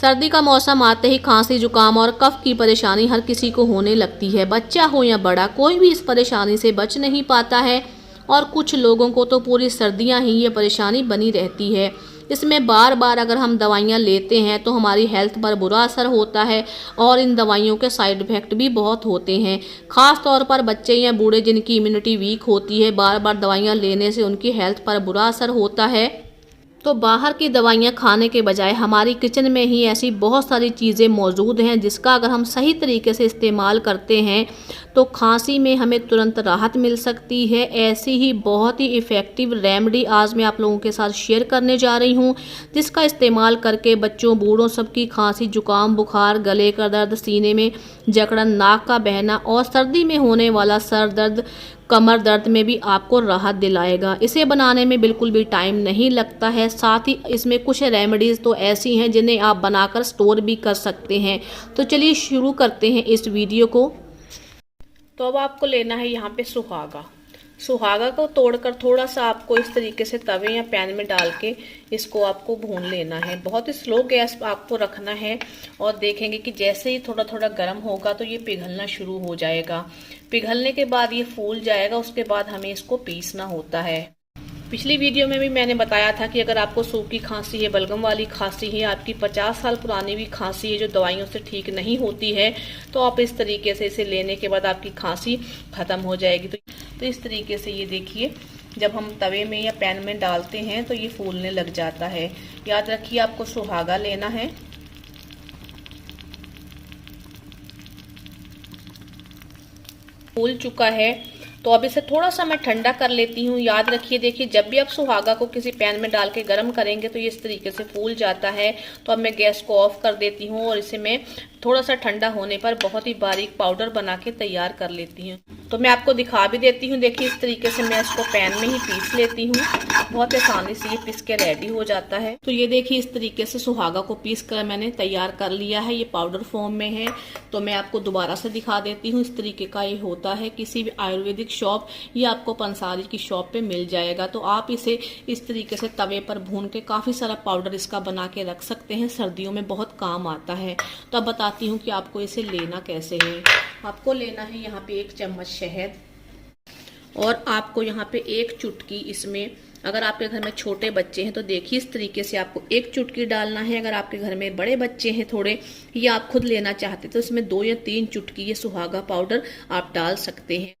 सर्दी का मौसम आते ही खांसी, जुकाम और कफ की परेशानी हर किसी को होने लगती है। बच्चा हो या बड़ा, कोई भी इस परेशानी से बच नहीं पाता है और कुछ लोगों को तो पूरी सर्दियां ही ये परेशानी बनी रहती है। इसमें बार बार अगर हम दवाइयाँ लेते हैं तो हमारी हेल्थ पर बुरा असर होता है और इन दवाइयों के साइड इफ़ेक्ट भी बहुत होते हैं। ख़ास तौर पर बच्चे या बूढ़े जिनकी इम्यूनिटी वीक होती है, बार बार दवाइयाँ लेने से उनकी हेल्थ पर बुरा असर होता है। तो बाहर की दवाइयाँ खाने के बजाय हमारी किचन में ही ऐसी बहुत सारी चीज़ें मौजूद हैं जिसका अगर हम सही तरीके से इस्तेमाल करते हैं तो खांसी में हमें तुरंत राहत मिल सकती है। ऐसी ही बहुत ही इफ़ेक्टिव रेमेडी आज मैं आप लोगों के साथ शेयर करने जा रही हूँ, जिसका इस्तेमाल करके बच्चों, बूढ़ों सबकी खांसी, जुकाम, बुखार, गले का दर्द, सीने में जकड़न, नाक का बहना और सर्दी में होने वाला सर दर्द, कमर दर्द में भी आपको राहत दिलाएगा। इसे बनाने में बिल्कुल भी टाइम नहीं लगता है। साथ ही इसमें कुछ रेमेडीज़ तो ऐसी हैं जिन्हें आप बनाकर स्टोर भी कर सकते हैं। तो चलिए शुरू करते हैं इस वीडियो को। तो अब आपको लेना है यहाँ पे सुहागा। सुहागा को तोड़कर थोड़ा सा आपको इस तरीके से तवे या पैन में डाल के इसको आपको भून लेना है। बहुत ही स्लो गैस आपको रखना है और देखेंगे कि जैसे ही थोड़ा थोड़ा गर्म होगा तो ये पिघलना शुरू हो जाएगा। पिघलने के बाद ये फूल जाएगा, उसके बाद हमें इसको पीसना होता है। पिछली वीडियो में भी मैंने बताया था कि अगर आपको सूखी खांसी है, बलगम वाली खांसी है, आपकी 50 साल पुरानी भी खांसी है जो दवाइयों से ठीक नहीं होती है, तो आप इस तरीके से इसे लेने के बाद आपकी खांसी खत्म हो जाएगी। तो इस तरीके से ये देखिए, जब हम तवे में या पैन में डालते हैं तो ये फूलने लग जाता है। याद रखिए आपको सुहागा लेना है। फूल चुका है तो अब इसे थोड़ा सा मैं ठंडा कर लेती हूँ। याद रखिए, देखिए जब भी आप सुहागा को किसी पैन में डाल के गर्म करेंगे तो ये इस तरीके से फूल जाता है। तो अब मैं गैस को ऑफ कर देती हूँ और इसे मैं थोड़ा सा ठंडा होने पर बहुत ही बारीक पाउडर बना के तैयार कर लेती हूँ। तो मैं आपको दिखा भी देती हूँ। देखिए इस तरीके से मैं इसको पैन में ही पीस लेती हूँ। बहुत आसानी से ये पीस के रेडी हो जाता है। तो ये देखिए इस तरीके से सुहागा को पीस कर मैंने तैयार कर लिया है। ये पाउडर फॉर्म में है। तो मैं आपको दोबारा से दिखा देती हूँ। इस तरीके का ये होता है। किसी भी आयुर्वेदिक शॉप या आपको पंसारी की शॉप पे मिल जाएगा। तो आप इसे इस तरीके से तवे पर भून के काफी सारा पाउडर इसका बना के रख सकते हैं। सर्दियों में बहुत काम आता है। तो अब बताती हूँ कि आपको इसे लेना कैसे है। आपको लेना है यहाँ पे 1 चम्मच शहद और आपको यहाँ पे 1 चुटकी, इसमें अगर आपके घर में छोटे बच्चे हैं तो देखिए इस तरीके से आपको 1 चुटकी डालना है। अगर आपके घर में बड़े बच्चे हैं थोड़े, या आप खुद लेना चाहते तो इसमें 2 या 3 चुटकी ये सुहागा पाउडर आप डाल सकते हैं।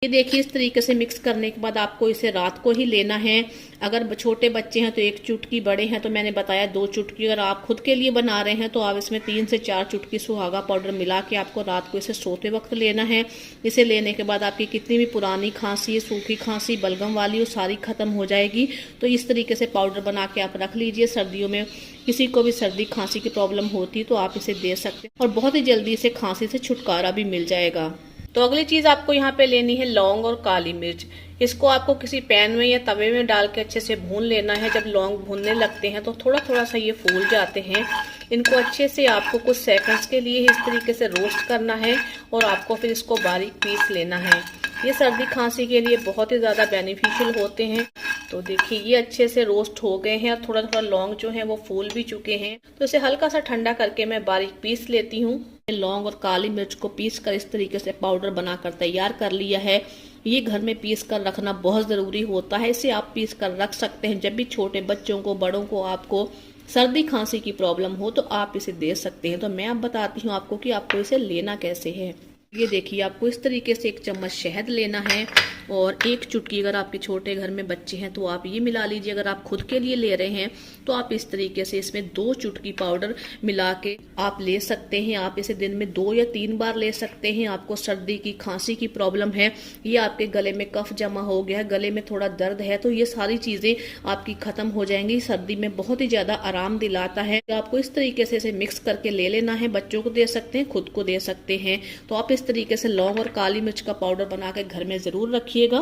ये देखिए इस तरीके से मिक्स करने के बाद आपको इसे रात को ही लेना है। अगर छोटे बच्चे हैं तो 1 चुटकी, बड़े हैं तो मैंने बताया 2 चुटकी। अगर आप खुद के लिए बना रहे हैं तो आप इसमें 3 से 4 चुटकी सुहागा पाउडर मिला के आपको रात को इसे सोते वक्त लेना है। इसे लेने के बाद आपकी कितनी भी पुरानी खांसी, सूखी खांसी, बलगम वाली, वो सारी खत्म हो जाएगी। तो इस तरीके से पाउडर बना के आप रख लीजिए। सर्दियों में किसी को भी सर्दी खांसी की प्रॉब्लम होती तो आप इसे दे सकते हैं और बहुत ही जल्दी से खांसी से छुटकारा भी मिल जाएगा। तो अगली चीज आपको यहाँ पे लेनी है लौंग और काली मिर्च। इसको आपको किसी पैन में या तवे में डाल के अच्छे से भून लेना है। जब लौंग भूनने लगते हैं तो थोड़ा थोड़ा सा ये फूल जाते हैं। इनको अच्छे से आपको कुछ सेकंड्स के लिए इस तरीके से रोस्ट करना है और आपको फिर इसको बारीक पीस लेना है। ये सर्दी खांसी के लिए बहुत ही ज़्यादा बेनिफिशियल होते हैं। तो देखिए ये अच्छे से रोस्ट हो गए हैं और थोड़ा थोड़ा लौंग जो है वो फूल भी चुके हैं। तो इसे हल्का सा ठंडा करके मैं बारीक पीस लेती हूँ। लौंग और काली मिर्च को पीस कर इस तरीके से पाउडर बनाकर तैयार कर लिया है। ये घर में पीस कर रखना बहुत ज़रूरी होता है। इसे आप पीस कर रख सकते हैं। जब भी छोटे बच्चों को, बड़ों को आपको सर्दी खांसी की प्रॉब्लम हो तो आप इसे दे सकते हैं। तो मैं अब बताती हूँ आपको कि आपको इसे लेना कैसे है। ये देखिए आपको इस तरीके से 1 चम्मच शहद लेना है और 1 चुटकी, अगर आपके छोटे घर में बच्चे हैं तो आप ये मिला लीजिए। अगर आप खुद के लिए ले रहे हैं तो आप इस तरीके से इसमें 2 चुटकी पाउडर मिला के आप ले सकते हैं। आप इसे दिन में 2 या 3 बार ले सकते हैं। आपको सर्दी की, खांसी की प्रॉब्लम है, ये आपके गले में कफ जमा हो गया है, गले में थोड़ा दर्द है, तो ये सारी चीजें आपकी खत्म हो जाएंगी। सर्दी में बहुत ही ज्यादा आराम दिलाता है। तो आपको इस तरीके से इसे मिक्स करके ले लेना है। बच्चों को दे सकते हैं, खुद को दे सकते हैं। तो आप इस तरीके से लौंग और काली मिर्च का पाउडर बना के घर में जरूर रखिएगा।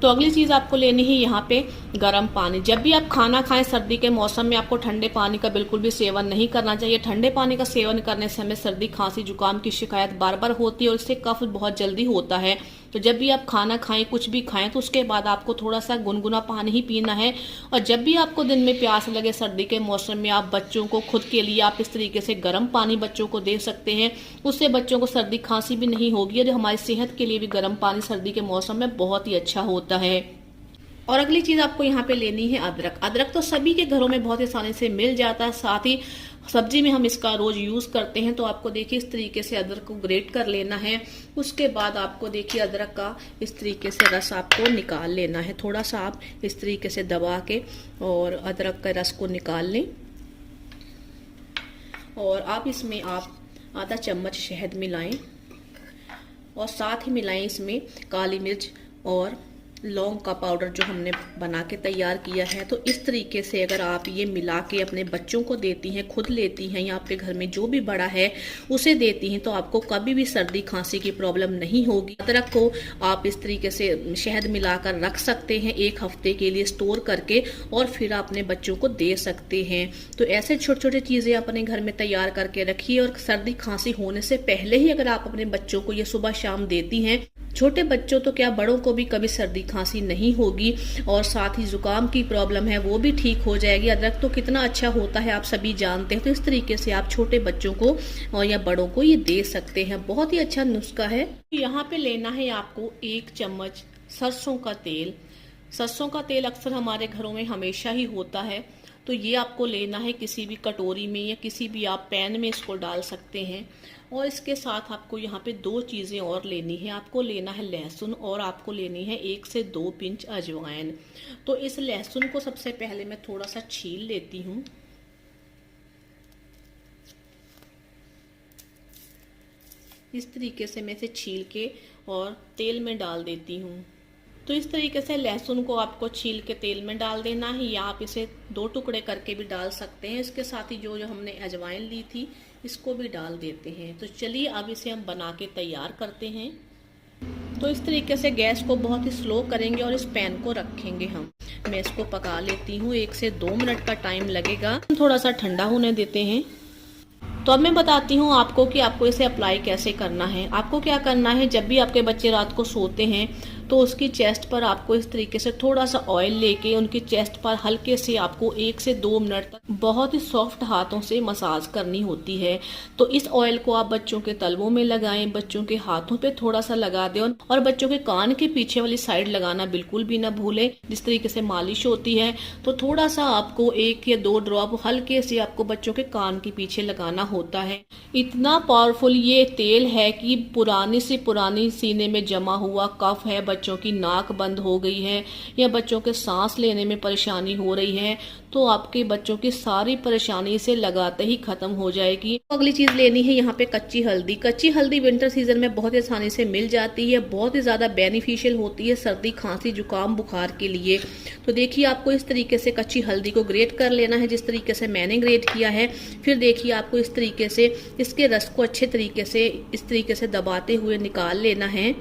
तो अगली चीज आपको लेनी है यहाँ पे गर्म पानी। जब भी आप खाना खाएं सर्दी के मौसम में आपको ठंडे पानी का बिल्कुल भी सेवन नहीं करना चाहिए। ठंडे पानी का सेवन करने से हमें सर्दी, खांसी, जुकाम की शिकायत बार बार होती है और इससे कफ बहुत जल्दी होता है। तो जब भी आप खाना खाएं, कुछ भी खाएं, तो उसके बाद आपको थोड़ा सा गुनगुना पानी ही पीना है। और जब भी आपको दिन में प्यास लगे सर्दी के मौसम में, आप बच्चों को, खुद के लिए आप इस तरीके से गर्म पानी बच्चों को दे सकते हैं। उससे बच्चों को सर्दी खांसी भी नहीं होगी और हमारी सेहत के लिए भी गर्म पानी सर्दी के मौसम में बहुत ही अच्छा होता है। और अगली चीज आपको यहाँ पे लेनी है अदरक। अदरक तो सभी के घरों में बहुत आसानी से मिल जाता है, साथ ही सब्जी में हम इसका रोज यूज करते हैं। तो आपको देखिए इस तरीके से अदरक को ग्रेट कर लेना है। उसके बाद आपको देखिए अदरक का इस तरीके से रस आपको निकाल लेना है। थोड़ा सा आप इस तरीके से दबा के और अदरक का रस को निकाल लें। और आप इसमें आप आधा चम्मच शहद मिलाएं और साथ ही मिलाएं इसमें काली मिर्च और लौंग का पाउडर जो हमने बना के तैयार किया है। तो इस तरीके से अगर आप ये मिला के अपने बच्चों को देती हैं, खुद लेती हैं या आपके घर में जो भी बड़ा है उसे देती हैं, तो आपको कभी भी सर्दी खांसी की प्रॉब्लम नहीं होगी। अदरक को आप इस तरीके से शहद मिलाकर रख सकते हैं 1 हफ्ते के लिए स्टोर करके, और फिर अपने बच्चों को दे सकते हैं। तो ऐसे छोटे छोटे चीजें अपने घर में तैयार करके रखिए। और सर्दी खांसी होने से पहले ही अगर आप अपने बच्चों को ये सुबह शाम देती हैं, छोटे बच्चों तो क्या बड़ों को भी कभी सर्दी खांसी नहीं होगी। और साथ ही जुकाम की प्रॉब्लम है वो भी ठीक हो जाएगी। अदरक तो कितना अच्छा होता है आप सभी जानते हैं। तो इस तरीके से आप छोटे बच्चों को और या बड़ों को ये दे सकते हैं। बहुत ही अच्छा नुस्खा है। यहाँ पे लेना है आपको 1 चम्मच सरसों का तेल। सरसों का तेल अक्सर हमारे घरों में हमेशा ही होता है। तो ये आपको लेना है किसी भी कटोरी में या किसी भी आप पैन में इसको डाल सकते हैं। और इसके साथ आपको यहाँ पे 2 चीज़ें और लेनी है। आपको लेना है लहसुन और आपको लेनी है 1 से 2 पिंच अजवाइन। तो इस लहसुन को सबसे पहले मैं थोड़ा सा छील लेती हूँ। इस तरीके से मैं इसे छील के और तेल में डाल देती हूँ। तो इस तरीके से लहसुन को आपको छील के तेल में डाल देना है, या आप इसे 2 टुकड़े करके भी डाल सकते हैं। इसके साथ ही जो हमने अजवाइन ली थी इसको भी डाल देते हैं। तो चलिए अब इसे हम बना के तैयार करते हैं। तो इस तरीके से गैस को बहुत ही स्लो करेंगे और इस पैन को रखेंगे हम। मैं इसको पका लेती हूँ, 1 से 2 मिनट का टाइम लगेगा। थोड़ा सा ठंडा होने देते हैं। तो अब मैं बताती हूँ आपको कि आपको इसे अप्लाई कैसे करना है। आपको क्या करना है, जब भी आपके बच्चे रात को सोते हैं तो उसकी चेस्ट पर आपको इस तरीके से थोड़ा सा ऑयल लेके उनकी चेस्ट पर हल्के से आपको 1 से 2 मिनट तक बहुत ही सॉफ्ट हाथों से मसाज करनी होती है। तो इस ऑयल को आप बच्चों के तलवों में लगाएं, बच्चों के हाथों पे थोड़ा सा लगा दें और बच्चों के कान के पीछे वाली साइड लगाना बिल्कुल भी ना भूलें। जिस तरीके से मालिश होती है तो थोड़ा सा आपको 1 या 2 ड्रॉप हल्के से आपको बच्चों के कान के पीछे लगाना होता है। इतना पावरफुल ये तेल है कि पुरानी से पुरानी सीने में जमा हुआ कफ है, बच्चों की नाक बंद हो गई है या बच्चों के सांस लेने में परेशानी हो रही है, तो आपके बच्चों की सारी परेशानी से लगाते ही खत्म हो जाएगी। अगली चीज लेनी है यहाँ पे कच्ची हल्दी। कच्ची हल्दी विंटर सीजन में बहुत आसानी से मिल जाती है, बहुत ही ज्यादा बेनिफिशियल होती है सर्दी खांसी जुकाम बुखार के लिए। तो देखिए आपको इस तरीके से कच्ची हल्दी को ग्रेट कर लेना है जिस तरीके से मैंने ग्रेट किया है। फिर देखिए आपको इस तरीके से इसके रस को अच्छे तरीके से इस तरीके से दबाते हुए निकाल लेना है।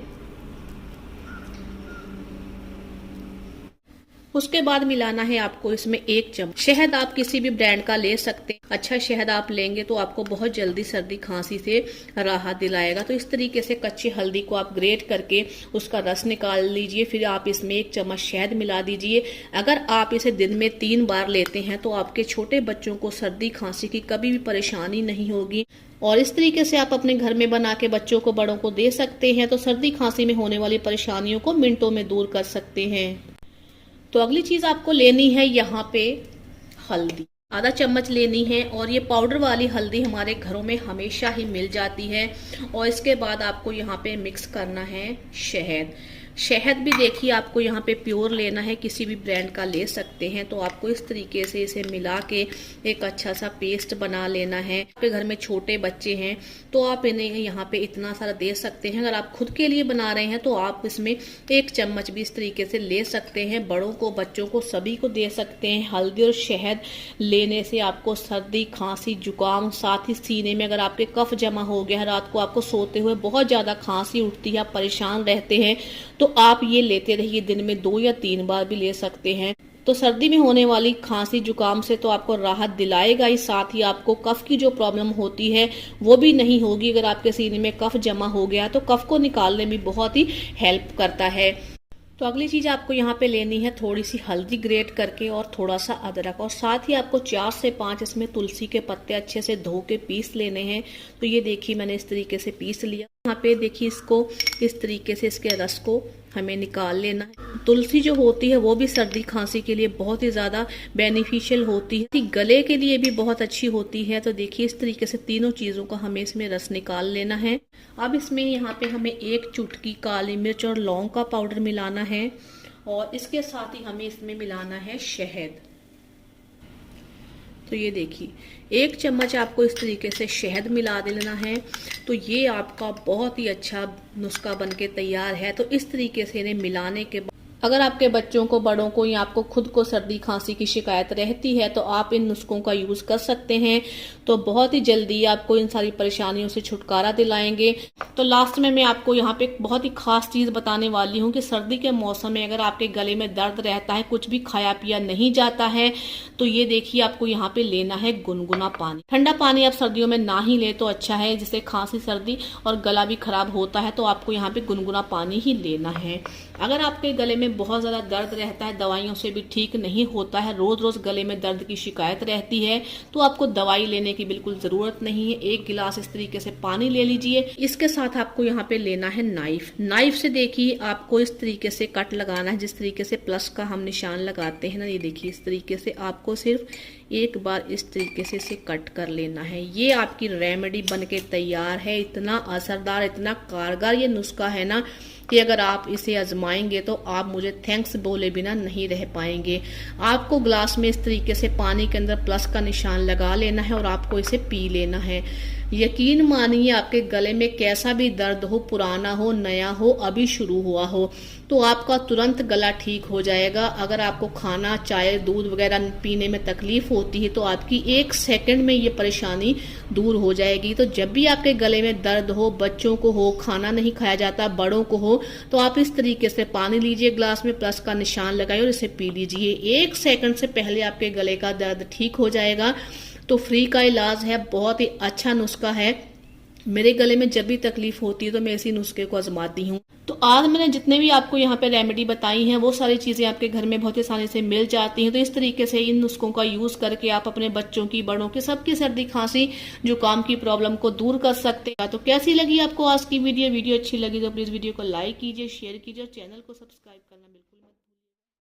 उसके बाद मिलाना है आपको इसमें 1 चम्मच शहद। आप किसी भी ब्रांड का ले सकते हैं। अच्छा शहद आप लेंगे तो आपको बहुत जल्दी सर्दी खांसी से राहत दिलाएगा। तो इस तरीके से कच्ची हल्दी को आप ग्रेट करके उसका रस निकाल लीजिए। फिर आप इसमें 1 चम्मच शहद मिला दीजिए। अगर आप इसे दिन में 3 बार लेते हैं तो आपके छोटे बच्चों को सर्दी खांसी की कभी भी परेशानी नहीं होगी। और इस तरीके से आप अपने घर में बना के बच्चों को, बड़ों को दे सकते हैं। तो सर्दी खांसी में होने वाली परेशानियों को मिनटों में दूर कर सकते हैं। तो अगली चीज आपको लेनी है यहाँ पे हल्दी। आधा चम्मच लेनी है और ये पाउडर वाली हल्दी हमारे घरों में हमेशा ही मिल जाती है। और इसके बाद आपको यहाँ पे मिक्स करना है शहद। शहद भी देखिए आपको यहाँ पे प्योर लेना है, किसी भी ब्रांड का ले सकते हैं। तो आपको इस तरीके से इसे मिला के एक अच्छा सा पेस्ट बना लेना है। आपके घर में छोटे बच्चे हैं तो आप इन्हें यहाँ पे इतना सारा दे सकते हैं। अगर आप खुद के लिए बना रहे हैं तो आप इसमें 1 चम्मच भी इस तरीके से ले सकते हैं। बड़ों को, बच्चों को, सभी को दे सकते हैं। हल्दी और शहद लेने से आपको सर्दी खांसी जुकाम, साथ ही सीने में अगर आपके कफ जमा हो गया, रात को आपको सोते हुए बहुत ज्यादा खांसी उठती है, आप परेशान रहते हैं, तो आप ये लेते रहिए। दिन में 2 या 3 बार भी ले सकते हैं। तो सर्दी में होने वाली खांसी जुकाम से तो आपको राहत दिलाएगा ही, साथ ही आपको कफ की जो प्रॉब्लम होती है वो भी नहीं होगी। अगर आपके सीने में कफ जमा हो गया तो कफ को निकालने में बहुत ही हेल्प करता है। तो अगली चीज आपको यहाँ पे लेनी है थोड़ी सी हल्दी ग्रेट करके और थोड़ा सा अदरक, और साथ ही आपको 4 से 5 इसमें तुलसी के पत्ते अच्छे से धो के पीस लेने हैं। तो ये देखिए मैंने इस तरीके से पीस लिया। यहाँ पे देखिए इसको इस तरीके से इसके रस को हमें निकाल लेना है। तुलसी जो होती है वो भी सर्दी खांसी के लिए बहुत ही ज्यादा बेनिफिशियल होती है, गले के लिए भी बहुत अच्छी होती है। तो देखिए इस तरीके से तीनों चीजों का हमें इसमें रस निकाल लेना है। अब इसमें यहाँ पे हमें 1 चुटकी काली मिर्च और लौंग का पाउडर मिलाना है, और इसके साथ ही हमें इसमें मिलाना है शहद। तो ये देखिए 1 चम्मच आपको इस तरीके से शहद मिला देना है। तो ये आपका बहुत ही अच्छा नुस्खा बनके तैयार है। तो इस तरीके से इन्हें मिलाने के बाद अगर आपके बच्चों को, बड़ों को या आपको खुद को सर्दी खांसी की शिकायत रहती है तो आप इन नुस्खों का यूज कर सकते हैं। तो बहुत ही जल्दी आपको इन सारी परेशानियों से छुटकारा दिलाएंगे। तो लास्ट में मैं आपको यहाँ पे एक बहुत ही खास चीज बताने वाली हूँ कि सर्दी के मौसम में अगर आपके गले में दर्द रहता है, कुछ भी खाया पिया नहीं जाता है, तो ये देखिए आपको यहाँ पे लेना है गुनगुना पानी। ठंडा पानी आप सर्दियों में ना ही ले तो अच्छा है, जिससे खांसी सर्दी और गला भी खराब होता है। तो आपको यहाँ पे गुनगुना पानी ही लेना है। अगर आपके गले में बहुत ज्यादा दर्द रहता है, दवाइयों से भी ठीक नहीं होता है, रोज रोज गले में दर्द की शिकायत रहती है, तो आपको दवाई लेने की बिल्कुल जरूरत नहीं है। 1 गिलास इस तरीके से पानी ले लीजिए। इसके साथ आपको यहाँ पे लेना है नाइफ। नाइफ से देखिए आपको इस तरीके से कट लगाना है, जिस तरीके से प्लस का हम निशान लगाते हैं ना, ये देखिए इस तरीके से आपको सिर्फ एक बार इस तरीके से इसे कट कर लेना है। ये आपकी रेमेडी बनके तैयार है। इतना असरदार, इतना कारगर ये नुस्खा है ना कि अगर आप इसे आजमाएंगे तो आप मुझे थैंक्स बोले बिना नहीं रह पाएंगे। आपको ग्लास में इस तरीके से पानी के अंदर प्लस का निशान लगा लेना है और आपको इसे पी लेना है। यकीन मानिए आपके गले में कैसा भी दर्द हो, पुराना हो, नया हो, अभी शुरू हुआ हो, तो आपका तुरंत गला ठीक हो जाएगा। अगर आपको खाना, चाय, दूध वगैरह पीने में तकलीफ होती है तो आपकी 1 सेकंड में ये परेशानी दूर हो जाएगी। तो जब भी आपके गले में दर्द हो, बच्चों को हो, खाना नहीं खाया जाता, बड़ों को हो, तो आप इस तरीके से पानी लीजिए, ग्लास में प्लस का निशान लगाइए और इसे पी लीजिए। 1 सेकंड से पहले आपके गले का दर्द ठीक हो जाएगा। तो फ्री का इलाज है, बहुत ही अच्छा नुस्खा है। मेरे गले में जब भी तकलीफ होती है तो मैं इसी नुस्खे को आजमाती हूँ। तो आज मैंने जितने भी आपको यहाँ पे रेमेडी बताई हैं वो सारी चीजें आपके घर में बहुत ही आसानी से मिल जाती हैं। तो इस तरीके से इन नुस्खों का यूज करके आप अपने बच्चों की, बड़ों की, सबकी सर्दी खांसी जुकाम की प्रॉब्लम को दूर कर सकते हैं। तो कैसी लगी आपको आज की वीडियो अच्छी लगी तो प्लीज वीडियो को लाइक कीजिए, शेयर कीजिए और चैनल को सब्सक्राइब करना बिल्कुल